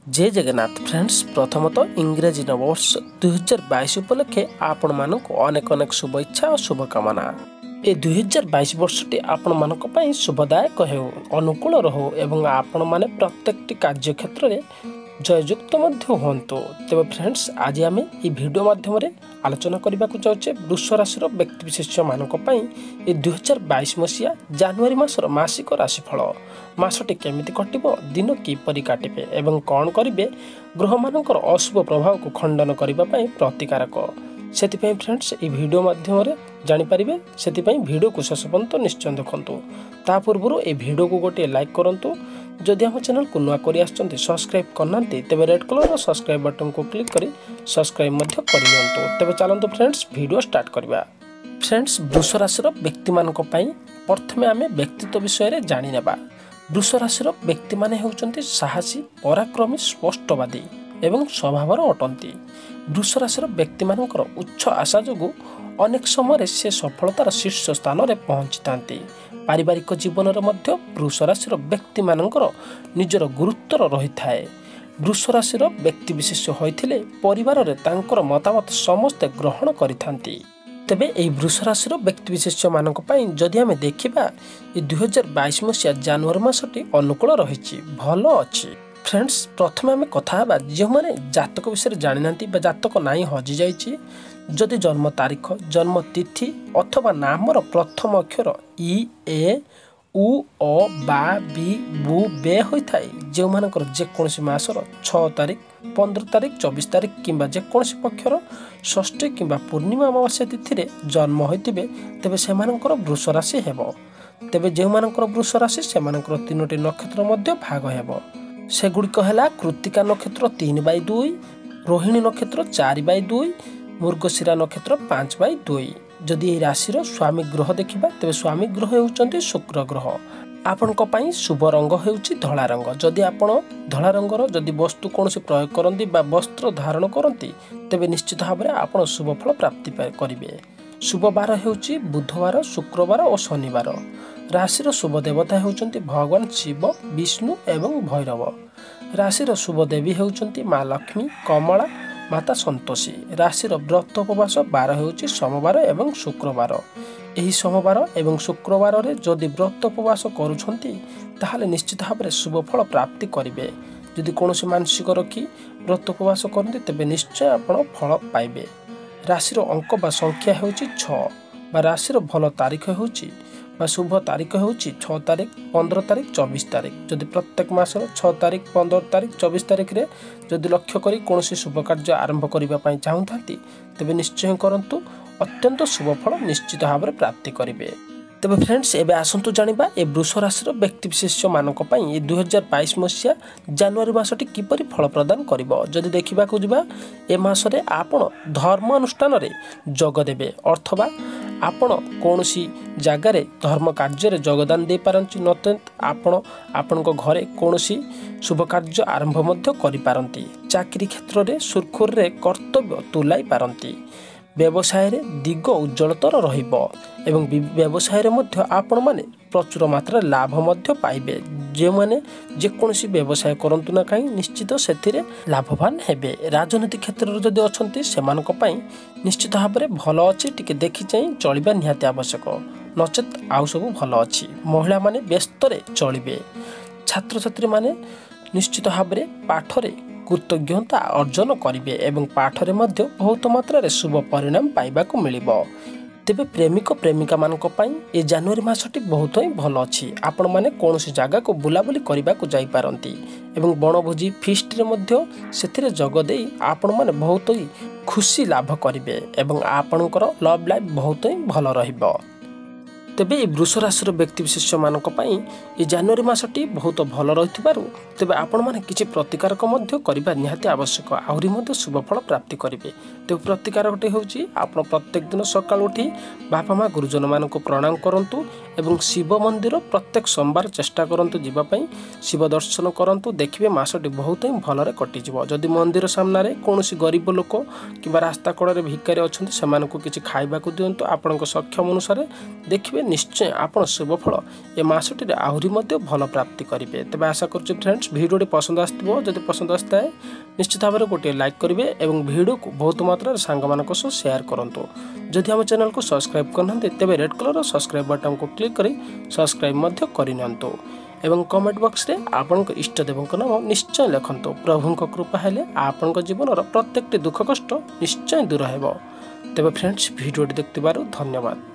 जय जगन्नाथ फ्रेंड्स प्रथमतः इंग्रेजी नववर्ष 2022 उपलक्षे आपण मानक अनेक अनेक शुभेच्छा और शुभकामना। ए 2022 वर्षटी आपण मानक पई शुभदायक हो अनुकूल रहो एवं आपण माने प्रत्येकटी कार्य क्षेत्र में जययुक्त मध्य होंतु। तेबे फ्रेंड्स आज आम ये वीडियो माध्यम आलोचना करने को चाहे वृष राशि व्यक्तिविशेष मानक पई ए 2022 मसीहा जानुआरी मासर मासिक राशिफल मासटी केमिति कटिबो दिन किपरि काटिबे एवं कौन करिवे ग्रह मानकर अशुभ प्रभाव को खंडन करबा पई प्रतिकारक सेतिपई फ्रेंड्स ये वीडियो माध्यम जानि परिबे। सेतिपई वीडियो को शेष पर्यंत निश्चय देखंतु। ता पूर्व ए वीडियो को गोटे लाइक करंतु। जदि हम चैनल को नुआ करि आछंती सब्सक्राइब करनांती तेबे रेड कलर सब्सक्राइब बटन को क्लिक करी सब्सक्राइब मध्य करियंतु। तेबे चलंतु फ्रेंड्स वीडियो स्टार्ट करबा। फ्रेंड्स वृष राशि व्यक्ति मानक पई प्रथमे आमे व्यक्तित्व विषय रे जानि नेबा। वृष राशि व्यक्ति माने हेउचंती साहसी पराक्रमी स्पष्टवादी एवं स्वभावर अटंती। वृष राशि व्यक्ति मानकर उच्च आशा जोगु अनेक समय से सफलतार शीर्ष स्थान में पहुंची थांती। पारिवारिक जीवन में मध्य वृष राशि व्यक्ति मानकर निजर गुरुत्व रही थाए। वृष राशि व्यक्ति विशेष होइथिले परिवार रे तांकर मतामत समस्त ग्रहण करिथांती। तेबे एही वृष राशि व्यक्ति विशेष मानक पई जदि आमे देखिबा ए 2022 मसीहा जानुआरी मासटी अनुकूल रहिछि भलो अछि। फ्रेंड्स प्रथम आम कथा जो मैंने जातक विषय जानी ना जातक ना हजि जाइए जदि जन्म तारीख जन्म तिथि अथवा नामर प्रथम अक्षर इ ए उ अ बा बी बु बे होता है जो मानकर जेकोसी मासर 6 तारीख 15 तारीख 24 तारीख किंबा जेकोसी पक्षर षष्ठी किंबा पूर्णिमा अमावास्या तिथि रे जन्म होते तेबे से वृष राशि हेबो। तेबे जो मानकर वृष राशि से 3टी नक्षत्र मध्य भाग हेबो। सेगुड़िक है कृत्तिका नक्षत्र 3/2, रोहिणी नक्षत्र 4/2, मृगशिरा नक्षत्र 5/2। जदि यह राशि स्वामी ग्रह देखा तेज स्वामी ग्रह होउचंती शुक्र ग्रह। आपण शुभ रंग होउची धला रंग। जदि आपण धला रंगर जदि वस्तु कौन प्रयोग करती वस्त्र धारण करती तेबे निश्चित भाव में आपण शुभ फल प्राप्ति करेंगे। शुभ बार होउची बुधवार शुक्रवार और शनिवार। राशि शुभ देवता होउचंती भगवान शिव विष्णु एवं भैरव। राशि शुभ देवी होउचंती माँ लक्ष्मी कमला माता संतोषी। राशि व्रत उपवास बार होउची सोमवार एवं शुक्रवार। एही सोमवार एवं शुक्रवार रे जदि व्रत उपवास करूछंती ताहाले निश्चित भाव में शुभ फल प्राप्ति करिवे। जदि कोनोसी मानसिक रखी व्रत उपवास करते तेबे निश्चय आपण फल पाइबे। राशि अंक बा संख्या होउची 6 बा राशि भल तारीख होउची शुभ तारीख होउची 6 तारीख 15 तारीख 24 तारीख। जदि प्रत्येक मासर 6 तारीख 15 तारीख 24 तारीख रे जदि लक्ष्य करी कोनोसी शुभ कार्य आरंभ करिबा पई चाहुंथांती तेबे निश्चय करंतु अत्यंत शुभ फल निश्चित भाव में प्राप्ति करिवे। तेबे फ्रेंड्स एबे आसंतु जानिबा ए वृष राशि व्यक्ति विशेष मानक पई 2022 मसीहा जानुआरी मासटी किपरि फल प्रदान करिवो। जदि देखिबा को जिबा ए मासरे आपण धर्म अनुष्ठान रे जोग देबे अथवा आपण कौनसी जगार धर्म कार्य योगदान दे पारंती नचेत आपण घरे कौनसी शुभ कार्य आरंभ मध्य करि पारंती। चाकरी क्षेत्र में सुरखुर रे कर्तव्य तुलाई पारंती। व्यवसाय रे दिग उज्जवलतर रहिबो एवं व्यवसाय रे मध्य आपण माने प्रचुर मात्रा लाभ मध्य पाइबे। जे माने जेकोसी व्यवसाय करंतु ना कहीं निश्चित सेथिरे लाभवान हेबे। राजनीति क्षेत्र जदि अछंती सेमानक पई निश्चित भाव में भल अछि टिके देखि चाहिँ चलिबा निहाती आवश्यक नचेत आउ सब भल अछि। महिला माने व्यस्त रे चलिबे। छात्र छात्री माने निश्चित भाव में पाठ रे कृतज्ञता अर्जन करेंगे एवं पाठ रे मध्य बहुत मात्रा शुभ परिणाम पाइबाकू मिलिबो। तेबे प्रेमिक प्रेमिका मानक पई ए जानुआरी मासटी बहुत ही भल अछि। आपण माने कोनोसी जागा को बुलाबुली करिबाकू जाई पारंती एवं बनभोजी फीस्ट रे मध्य सेथिरे जग देई आपण माने बहुत ही खुशी लाभ करिवे एवं आपणकर लव लाइफ बहुत ही भल रहिबो। तेबे ए वृष राशि व्यक्ति विशेष मानक पई ए जानुआरी मासटी बहुत भल रहिथिबारु तेबे आपण माने किछि प्रतिकारक मध्य करिबा निहाती आवश्यक आहुरी मध्य शुभ फल प्राप्ति करिवे। तेबे प्रतिकारकटी होउची आपण प्रत्येक दिन सकाळ उठी बापा माँ गुरुजन मानक प्रणाम करंतु एवं शिव मंदिर प्रत्येक सोमवार चेष्टा करंतु जीवा पई शिव दर्शन करंतु देखिबे मासटी बहुत ही भलरे कटि जिवो। जदि मंदिर सामना रे कोनोसी गरीब लोक किबा रास्ता कड़े भिकारी अछंती सेमानकु किछि खाइबाकू दियंतु आपणक सक्षम अनुसार देखिबे ତେବେ निश्चय आपण शुभफल ए मासटी आहरी भल प्राप्ति करेंगे। तेज आशा करुच्छे फ्रेंड्स भिडियो पसंद आसो, जब पसंद आए निश्चित भाव में गोटे लाइक करेंगे और भिडियो को बहुत मात्रा सांग मानक सह शेयर करूँ। जदि आम चैनल को सब्सक्राइब करना तेज रेड कलर सब्सक्राइब बटन को क्लिक कर सब्सक्राइब करनी एवं कमेंट बॉक्स रे आपण इष्टदेव नाम निश्चय लिखंतु। प्रभु कृपा हेले आपण जीवन प्रत्येक दुख कष्ट निश्चय दूर हेब। तेज फ्रेंड्स भिडियो देखते धन्यवाद।